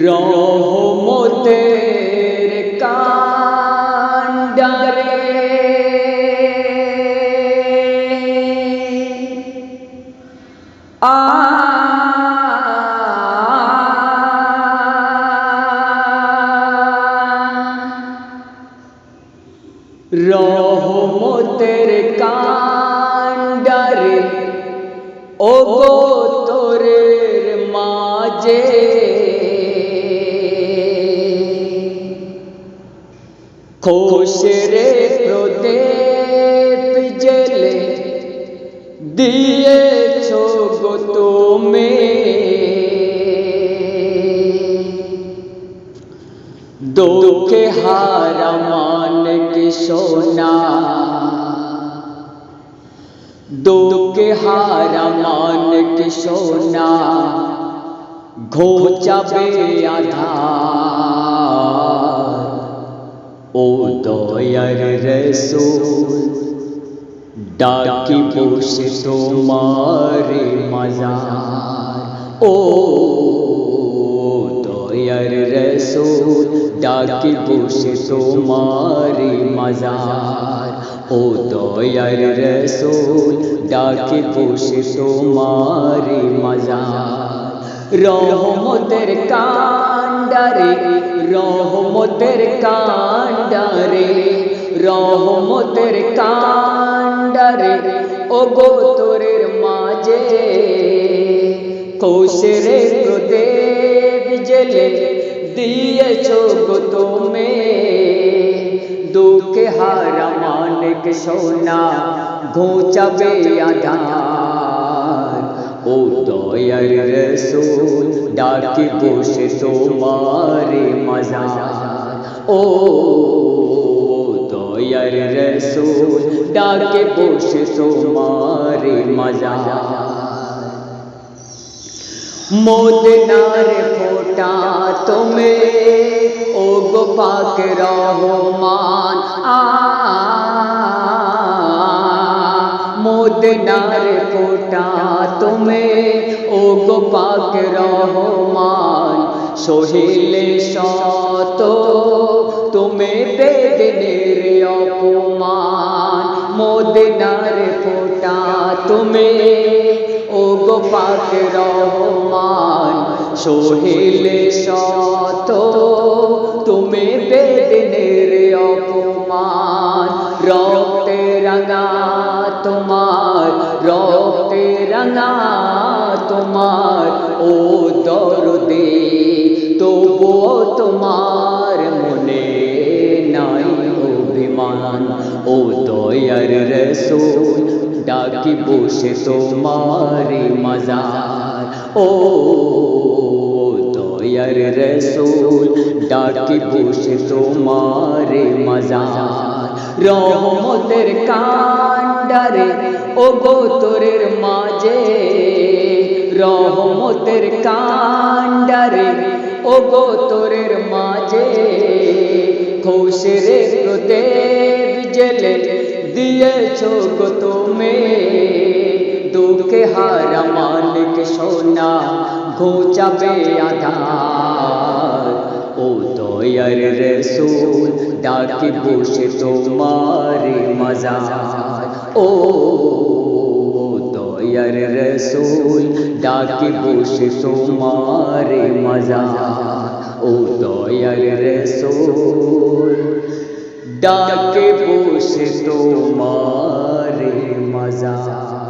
রহমতের কান্ডারে রহমতের কান্ডারে ও গো তোরের মাঝে খোশরে প্রদীপ জেলে দিয়েছো গো তুমি দুঃখে হারা মানকে সোনা দুঃখে হারা মানকে সোনা ঘোচাবে আধার ও দয়ার রসূল ডাকি বসে তোমারে মাজার ও দয়ার রসূল ডাকি বসে তোমারে মাজার ও দয়ার রসূল ডাকি বসে তোমারে মাজার রহমতের কান্ডারে রহমতের কান্ডারে রহমতের কান্ডারে ও গো তোরের মাঝে খোশরে প্রদীপ জেলে দিয়েছো গো তুমি দুঃখে হারা মানিক সোনা ঘোচাবে আধার ও দয়ার রসূল ডাকি বসে তোমারে মাজার ও দয়ার রসূল ডাকি বসে তোমারে মাজার মদিনার ফোঁটা তুমি ও গো পাক রহমান মদিনার ফোঁটা তুমি ও গো পাক রহমান সহিলে শত তুমি বেদনের অপমান মদিনার ফোঁটা তুমি ও গো পাক রহমান সহিলে শত তুমি বেদনের অপমান রক্তে রাঙা তোমার রক্তে রাঙা তোমার ও দরদে তবুও তোমার মনে নাই অভিমান ও দয়ার রসূল ডাকি বসে তোমারে মাজার ও দয়ার রসূল ডাকি বসে তোমারে মাজার রহমতের কান্ডারে ও গো তোরের মাঝে রহমতের কান্ডারে ও গো তোরের মাঝে খোশরে প্রদীপ জেলে দিয়েছো গো তুমি দুঃখে হারা মানিক সোনা ঘোচাবে আধার ও দয়ার রসূল ডাকি বসে তোমারে মাজার ও দয়ার রসূল ডাকি বসে তোমারে মাজার ও দয়ার রসূল ডাকে বসে তোমারে মাজার।